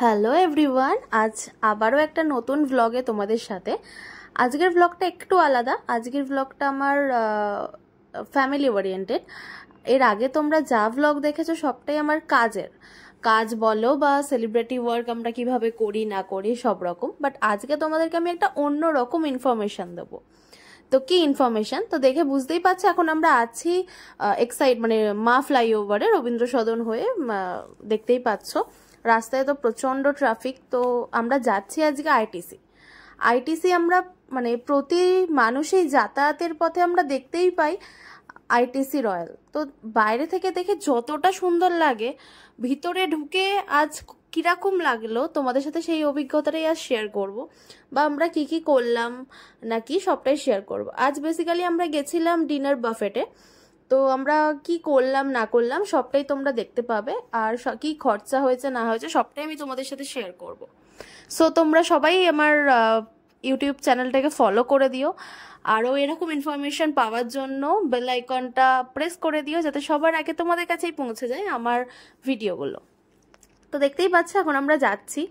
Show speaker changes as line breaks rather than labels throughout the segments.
Hello everyone, আজ আবারও একটা নতুন ভ্লগে তোমাদের সাথে। আজকের ভ্লগটা একটু আলাদা। আজকের ভ্লগটা আমার ফ্যামিলি ওরিয়েন্টেড। এর আগে তোমরা যা ভ্লগ দেখেছো সবটাই আমার কাজ বলো বা সেলিব্রিটি ওয়ার্ক আমরা কিভাবে করি না করি সব রকম। বাট আজকে তোমাদেরকে আমি একটা অন্য রকম ইনফরমেশন দেবো। তো কি ইনফরমেশন তো দেখে বুঝতেই পারছো, এখন আমরা আছি মানে মা ফ্লাইওভারে রবীন্দ্র সদন হয়ে। দেখতেই পাচ্ছ রাস্তায় তো প্রচন্ড ট্রাফিক। তো আমরা যাচ্ছি আজকে আইটিসি আমরা মানে প্রতি মানুষই যাতায়াতের পথে আমরা দেখতেই পাই আইটিসি রয়্যাল। তো বাইরে থেকে দেখে যতটা সুন্দর লাগে, ভিতরে ঢুকে আজ কিরকম লাগলো তোমাদের সাথে সেই অভিজ্ঞতাটাই আজ শেয়ার করব। বা আমরা কি কি করলাম নাকি সবটাই শেয়ার করব। আজ বেসিক্যালি আমরা গেছিলাম ডিনার বাফেটে। তো আমরা কি করলাম না করলাম সবটাই তোমরা দেখতে পাবে, আর কি খরচা হয়েছে না হয়েছে সবটাই আমি তোমাদের সাথে শেয়ার করব। সো তোমরা সবাই আমার ইউটিউব চ্যানেলটাকে ফলো করে দিও। আরও এরকম ইনফরমেশন পাওয়ার জন্য বেল আইকনটা প্রেস করে দিও, যাতে সবার আগে তোমাদের কাছেই পৌঁছে যায় আমার ভিডিওগুলো। তো দেখতেই পাচ্ছ এখন আমরা যাচ্ছি,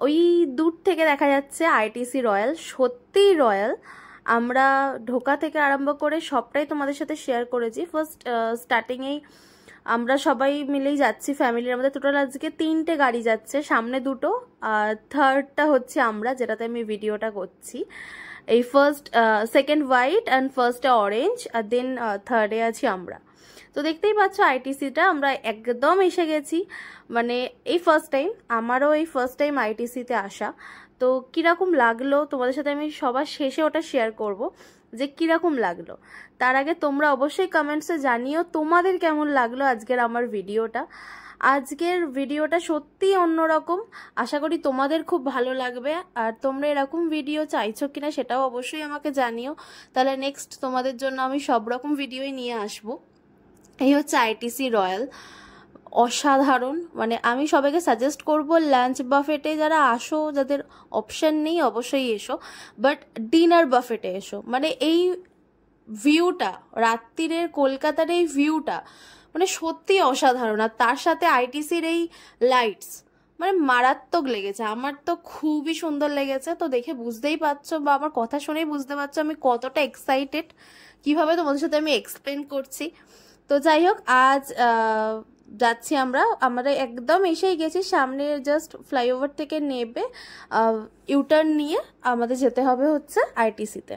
ওই দূর থেকে দেখা যাচ্ছে আইটিসি রয়্যাল। সত্যিই রয়্যাল। আমরা ঢোকা থেকে আরম্ভ করে সবটাই তোমাদের সাথে শেয়ার করেছি। ফার্স্ট স্টার্টিংয়েই আমরা সবাই মিলেই যাচ্ছি ফ্যামিলির মধ্যে। টোটাল আজকে 3টে গাড়ি যাচ্ছে, সামনে 2টো আর থার্ডটা হচ্ছে আমরা, যেটাতে আমি ভিডিওটা করছি। এই সেকেন্ড হোয়াইট অ্যান্ড ফার্স্টে অরেঞ্জ, আর দেন থার্ডে আছি আমরা। তো দেখতেই পাচ্ছ আইটিসিটা আমরা একদম এসে গেছি। মানে এই ফার্স্ট টাইম, আমারও এই ফার্স্ট টাইম আইটিসিতে আসা। তো কিরকম লাগলো তোমাদের সাথে আমি সবার শেষে ওটা শেয়ার করব যে কিরকম লাগলো। তার আগে তোমরা অবশ্যই কমেন্টসে জানিও তোমাদের কেমন লাগলো আজকের আমার ভিডিওটা। আজকের ভিডিওটা সত্যিই অন্যরকম, আশা করি তোমাদের খুব ভালো লাগবে। আর তোমরা এরকম ভিডিও চাইছো কিনা সেটাও অবশ্যই আমাকে জানিও, তাহলে নেক্সট তোমাদের জন্য আমি সব রকম ভিডিওই নিয়ে আসবো। এই হচ্ছে আইটিসি রয়্যাল, অসাধারণ। মানে আমি সবাইকে সাজেস্ট করব লাঞ্চ বাফেটে যারা আসো, যাদের অপশন নেই অবশ্যই এসো, বাট ডিনার বাফেটে এসো। মানে এই ভিউটা, রাত্রিরের কলকাতার এই ভিউটা মানে সত্যি অসাধারণ। আর তার সাথে আইটিসির এই লাইটস মানে মারাত্মক লেগেছে, আমার তো খুবই সুন্দর লেগেছে। তো দেখে বুঝতেই পারছো বা আমার কথা শুনেই বুঝতে পারছো আমি কতটা এক্সাইটেড, কিভাবে তোমাদের সাথে আমি এক্সপ্লেন করছি। তো যাই হোক, আজ যাচ্ছি আমরা একদম এসেই গেছি, সামনে জাস্ট ফ্লাইওভার থেকে নেবে ইউটার্ন নিয়ে আমাদের যেতে হবে হচ্ছে আইটিসিতে।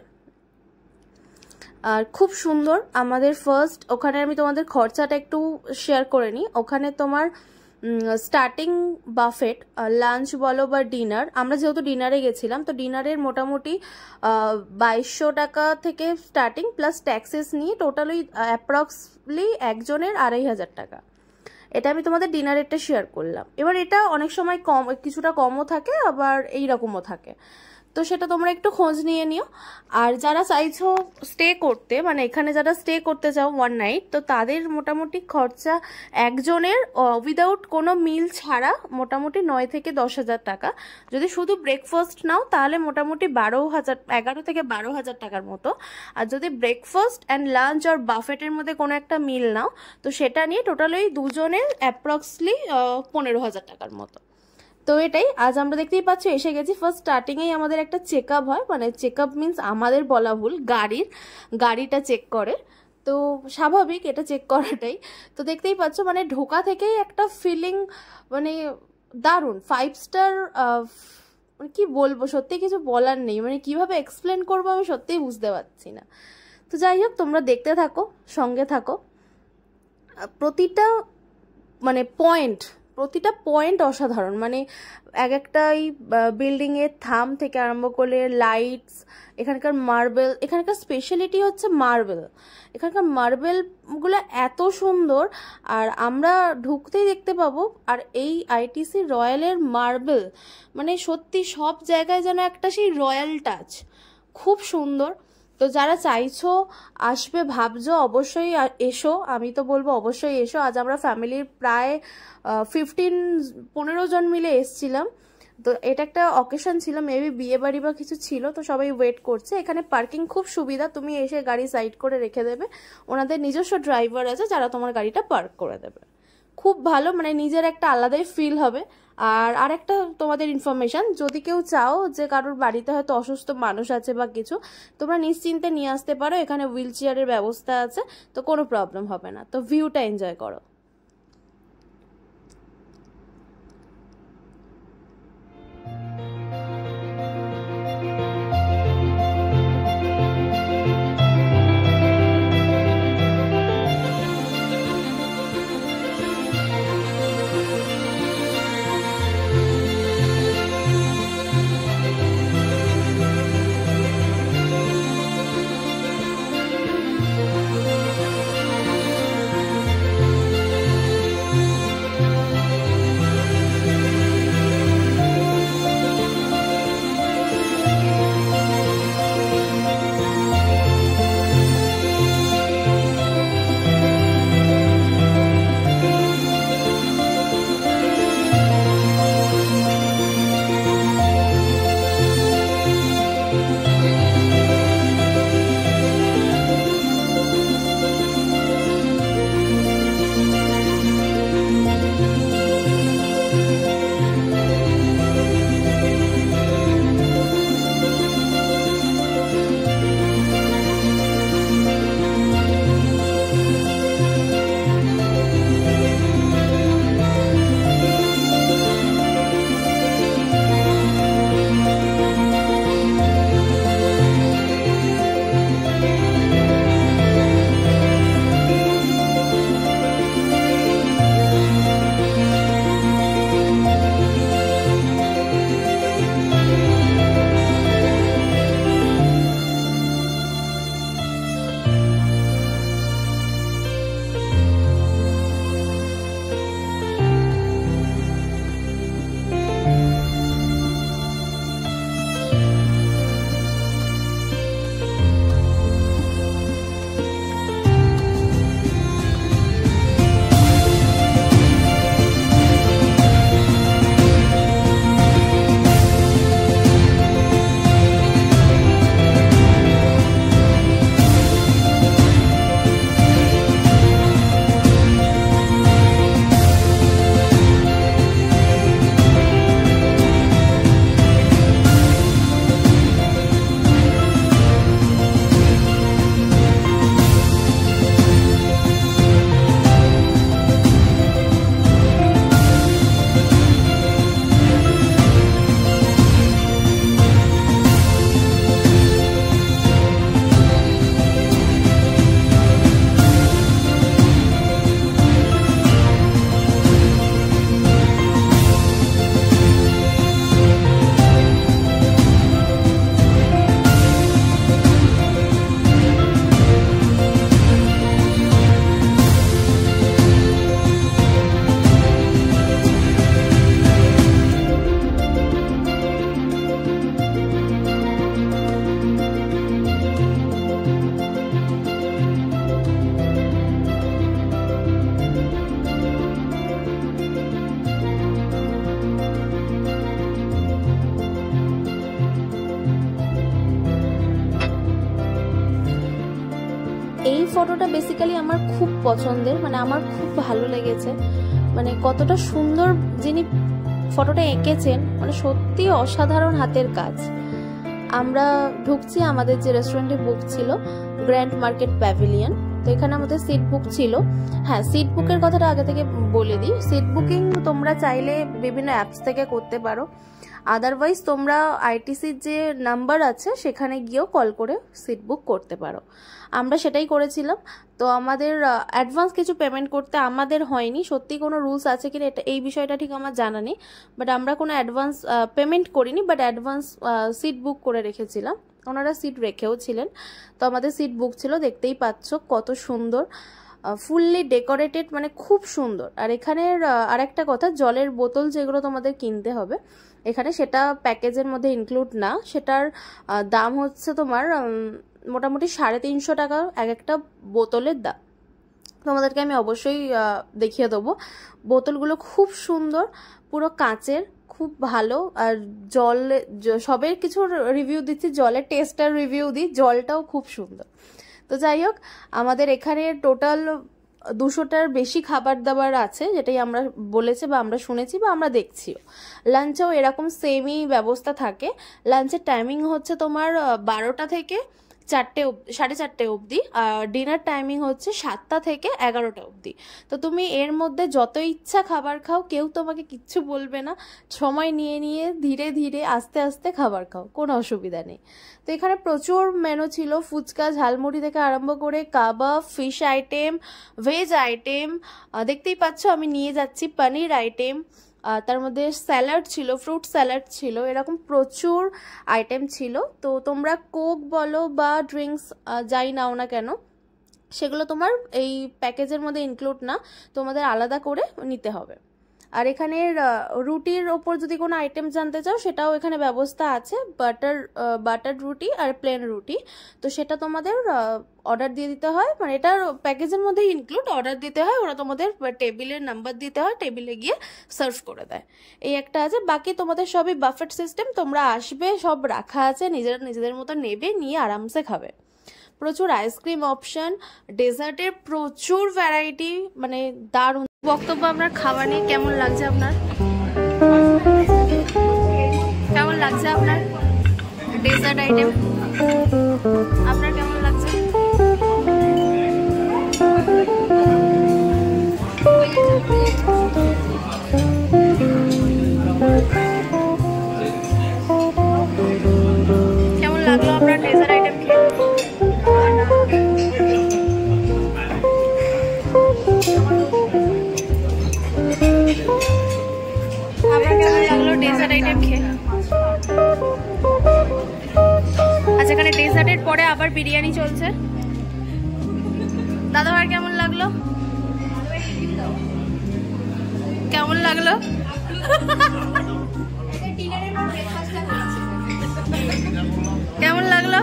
আর খুব সুন্দর আমাদের ফার্স্ট ওখানে আমি তোমাদের খরচাটা একটু শেয়ার করে নিই। ওখানে তোমার স্টার্টিং বাফেট লাঞ্চ বলো বা ডিনার, আমরা যেহেতু ডিনারে গেছিলাম তো ডিনারের মোটামুটি 2200 টাকা থেকে স্টার্টিং, প্লাস ট্যাক্সেস নিয়ে টোটাল ওই অ্যাপ্রক্সলি একজনের 2500 টাকা। এটা আমি তোমাদের ডিনারেরটা শেয়ার করলাম। এবার এটা অনেক সময় কিছুটা কমও থাকে, আবার এইরকমও থাকে। তো সেটা তোমরা একটু খোঁজ নিয়ে নিও। আর যারা চাইছো স্টে করতে, মানে এখানে যারা স্টে করতে চাও 1 নাইট, তো তাদের মোটামুটি খরচা একজনের উইদাউট কোনো মিল ছাড়া মোটামুটি 9 থেকে 10,000 টাকা। যদি শুধু ব্রেকফাস্ট নাও তাহলে মোটামুটি 11 থেকে 12,000 টাকার মতো। আর যদি ব্রেকফাস্ট অ্যান্ড লাঞ্চ আর বাফেটের মধ্যে কোনো একটা মিল নাও তো সেটা নিয়ে টোটাল ওই দুজনের অ্যাপ্রক্সলি 15,000 টাকার মতো। তো এটাই আজ আমরা দেখতেই পাচ্ছি এসে গেছি। ফার্স্ট স্টার্টিংয়েই আমাদের একটা চেক আপ হয়, মানে চেক আপ মিনস আমাদের বলা ভুল, গাড়িটা চেক করে। তো স্বাভাবিক এটা চেক করাটাই। তো দেখতেই পাচ্ছ মানে ঢোকা থেকেই একটা ফিলিং মানে দারুণ 5 স্টার। মানে কি বলবো, সত্যি কিছু বলার নেই, মানে কিভাবে এক্সপ্লেন করবো আমি সত্যিই বুঝতে পারছি না। তো যাই হোক, তোমরা দেখতে থাকো, সঙ্গে থাকো। প্রতিটা পয়েন্ট অসাধারণ। মানে এক একটা এই বিল্ডিংয়ের থাম থেকে আরম্ভ করে লাইটস, এখানকার মার্বেল, এখানকার স্পেশালিটি হচ্ছে মার্বেল। এখানকার মার্বেলগুলো এত সুন্দর, আর আমরা ঢুকতেই দেখতে পাবো। আর এই আইটিসি রয়্যালের মার্বেল মানে সত্যি সব জায়গায় যেন একটা সেই রয়্যাল টাচ, খুব সুন্দর। তো যারা চাইছো আসবে ভাবছো অবশ্যই এসো, আমি তো বলবো অবশ্যই এসো। আজ আমরা ফ্যামিলির প্রায় 15 জন মিলে এসছিলাম। তো এটা একটা অকেশন ছিল, মেবি বিয়ে বাড়ি বা কিছু ছিল, তো সবাই ওয়েট করছে। এখানে পার্কিং খুব সুবিধা, তুমি এসে গাড়ি সাইড করে রেখে দেবে, ওনাদের নিজস্ব ড্রাইভার আছে যারা তোমার গাড়িটা পার্ক করে দেবে। খুব ভালো, মানে নিজের একটা আলাদাই ফিল হবে। আর আরেকটা তোমাদের ইনফরমেশান, যদি কেউ চাও যে কারোর বাড়িতে হয়তো অসুস্থ মানুষ আছে বা কিছু, তোমরা নিশ্চিন্তে নিয়ে আসতে পারো, এখানে হুইল চেয়ারের ব্যবস্থা আছে, তো কোনো প্রবলেম হবে না। তো ভিউটা এনজয় করো। এই ফটোটা বেসিক্যালি আমার খুব পছন্দের, মানে আমার খুব ভালো লেগেছে, মানে কতটা সুন্দর যিনি ফটোটা এঁকেছেন, মানে সত্যি অসাধারণ হাতের কাজ। আমরা ঢুকছি, আমাদের যে রেস্টুরেন্টে বুক ছিল গ্র্যান্ড মার্কেট প্যাভিলিয়ন, তো এখানে আমাদের সিট বুক ছিল। হ্যাঁ, সিট বুকের কথাটা আগে থেকে বলে দিই, সিট বুকিং তোমরা চাইলে বিভিন্ন অ্যাপস থেকে করতে পারো, আদারওয়াইজ তোমরা আইটিসির যে নাম্বার আছে সেখানে গিয়েও কল করে সিট বুক করতে পারো। আমরা সেটাই করেছিলাম। তো আমাদের অ্যাডভান্স কিছু পেমেন্ট করতে আমাদের হয়নি, সত্যি কোনো রুলস আছে কিনা এটা এই বিষয়টা ঠিক আমার জানা নেই, বাট আমরা কোনো অ্যাডভান্স পেমেন্ট করিনি, বাট অ্যাডভান্স সিট বুক করে রেখেছিলাম, ওনারা সিট রেখেও ছিলেন। তো আমাদের সিট বুক ছিল, দেখতেই পাচ্ছ কত সুন্দর, ফুললি ডেকোরেটেড, মানে খুব সুন্দর। আর এখানের আরেকটা কথা, জলের বোতল যেগুলো তোমাদের কিনতে হবে এখানে, সেটা প্যাকেজের মধ্যে ইনক্লুড না, সেটার দাম হচ্ছে তোমার মোটামুটি 350 টাকা এক একটা বোতলের দাম। তোমাদেরকে আমি অবশ্যই দেখিয়ে দেবো। বোতলগুলো খুব সুন্দর, পুরো কাঁচের, খুব ভালো। আর জল, সবের কিছু রিভিউ দিচ্ছি, জলের টেস্টার রিভিউ দিই, জলটাও খুব সুন্দর। তো যাই হোক, আমাদের এখানে টোটাল 200টার বেশি খাবার দাবার আছে, যেটাই আমরা বলেছে বা আমরা শুনেছি বা আমরা দেখছিও। লাঞ্চেও এরকম সেমই ব্যবস্থা থাকে। লাঞ্চের টাইমিং হচ্ছে তোমার 12টা থেকে 4:30 অবধি, আর ডিনার টাইমিং হচ্ছে 7টা থেকে 11টা অবধি। তো তুমি এর মধ্যে যত ইচ্ছা খাবার খাও, কেউ তোমাকে কিচ্ছু বলবে না। সময় নিয়ে নিয়ে ধীরে ধীরে আস্তে আস্তে খাবার খাও, কোনো অসুবিধা নেই। তো এখানে প্রচুর মেনু ছিল, ফুচকা ঝালমুড়ি থেকে আরম্ভ করে কাবাব, ফিশ আইটেম, ভেজ আইটেম, দেখতেই পাচ্ছ আমি নিয়ে যাচ্ছি পনির আইটেম, তার মধ্যে স্যালাড ছিল, ফ্রুট স্যালাড ছিল, এরকম প্রচুর আইটেম ছিল। তো তোমরা কোক বলো বা ড্রিঙ্কস যাই নাও না কেন, সেগুলো তোমার এই প্যাকেজের মধ্যে ইনক্লুড না, তোমাদের আলাদা করে নিতে হবে। আর এখানের রুটির ওপর যদি কোনো আইটেম জানতে চাও, সেটাও এখানে ব্যবস্থা আছে, বাটার রুটি আর প্লেন রুটি। তো সেটা তোমাদের অর্ডার দিয়ে দিতে হয়, মানে এটার প্যাকেজের মধ্যে ইনক্লুড, অর্ডার দিতে হয়, ওরা তোমাদের টেবিলের নাম্বার দিতে হয়, টেবিলে গিয়ে সার্ভ করে দেয়। এই একটা আছে, বাকি তোমাদের সবই বাফেট সিস্টেম, তোমরা আসবে, সব রাখা আছে, নিজেদের মতো নেবে, নিয়ে আরামসে খাবে। প্রচুর আইসক্রিম অপশন, ডেজার্টের প্রচুর ভ্যারাইটি, মানে দারুণ। বক্তব্য আপনার খাবার নিয়ে কেমন লাগছে? আপনার কেমন লাগছে? আপনার ডেজার্ট আইটেম আপনার কেমন লাগছে? কেমন লাগলো আপনার ডেজার্ট আইটেম খেয়ে? আপনার কেমন লাগলো ডেজার্ট আইটেম খেয়ে? আচ্ছা, এখানে ডেজার্টের পরে আবার বিরিয়ানি চলছে। দাদা ভাই কেমন লাগলো? কেমন লাগলো? কেমন লাগলো?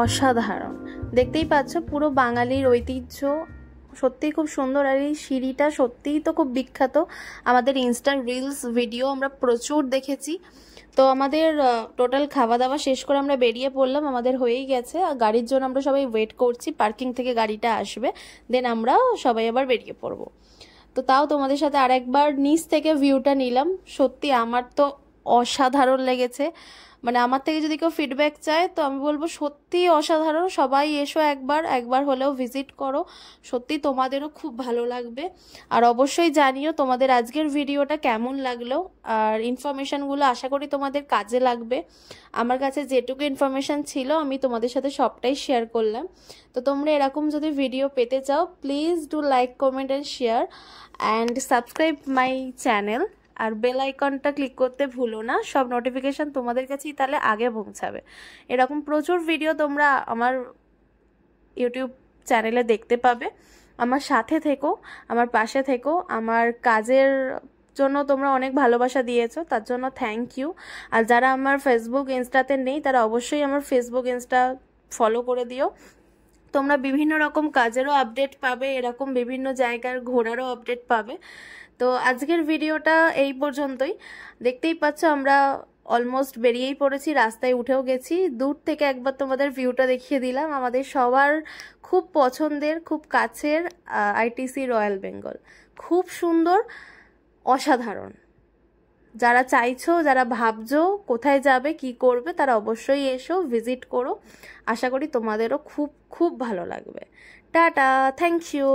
অসাধারণ, দেখতেই পাচ্ছ পুরো বাঙালির ঐতিহ্য, সত্যিই খুব সুন্দর। আর এই সিঁড়িটা সত্যিই তো খুব বিখ্যাত, আমাদের ইনস্টা রিলস ভিডিও আমরা প্রচুর দেখেছি। তো আমাদের টোটাল খাওয়া দাওয়া শেষ করে আমরা বেরিয়ে পড়লাম, আমাদের হয়েই গেছে। আর গাড়ির জন্য আমরা সবাই ওয়েট করছি, পার্কিং থেকে গাড়িটা আসবে, দেন আমরা সবাই আবার বেরিয়ে পড়বো। তো তাও তোমাদের সাথে আরেকবার নিচ থেকে ভিউটা নিলাম, সত্যি আমার তো অসাধারণ লেগেছে। মানে আমার থেকে যদি কেউ ফিডব্যাক চায়, তো আমি বলবো সত্যি অসাধারণ। সবাই এসো, একবার হলেও ভিজিট করো, সত্যি তোমাদেরও খুব ভালো লাগবে। আর অবশ্যই জানিও তোমাদের আজকের ভিডিওটা কেমন লাগলো, আর ইনফরমেশনগুলো আশা করি তোমাদের কাজে লাগবে। আমার কাছে যেটুকু ইনফরমেশন ছিল আমি তোমাদের সাথে সবটাই শেয়ার করলাম। তো তোমরা এরকম যদি ভিডিও পেতে চাও, please do like, comment and share and subscribe my channel. আর বেল আইকনটা ক্লিক করতে ভুলো না, সব নোটিফিকেশান তোমাদের কাছেই তাহলে আগে পৌঁছাবে। এরকম প্রচুর ভিডিও তোমরা আমার ইউটিউব চ্যানেলে দেখতে পাবে। আমার সাথে থেকো, আমার পাশে থেকো, আমার কাজের জন্য তোমরা অনেক ভালোবাসা দিয়েছো, তার জন্য থ্যাংক ইউ। আর যারা আমার ফেসবুক ইনস্টাতে নেই, তারা অবশ্যই আমার ফেসবুক ইনস্টা ফলো করে দিও। তোমরা বিভিন্ন রকম কাজেরও আপডেট পাবে, এরকম বিভিন্ন জায়গার ঘোরারও আপডেট পাবে। তো আজকের ভিডিওটা এই পর্যন্তই। দেখতেই পাচ্ছ আমরা অলমোস্ট বেরিয়েই পড়েছি, রাস্তায় উঠেও গেছি। দূর থেকে একবার তোমাদের ভিউটা দেখিয়ে দিলাম, আমাদের সবার খুব পছন্দের, খুব কাছের আইটিসি রয়্যাল বেঙ্গল, খুব সুন্দর, অসাধারণ। যারা চাইছো, যারা ভাবছো কোথায় যাবে, কি করবে, তারা অবশ্যই এসো, ভিজিট করো। আশা করি তোমাদেরও খুব খুব ভালো লাগবে। টাটা, থ্যাংক ইউ।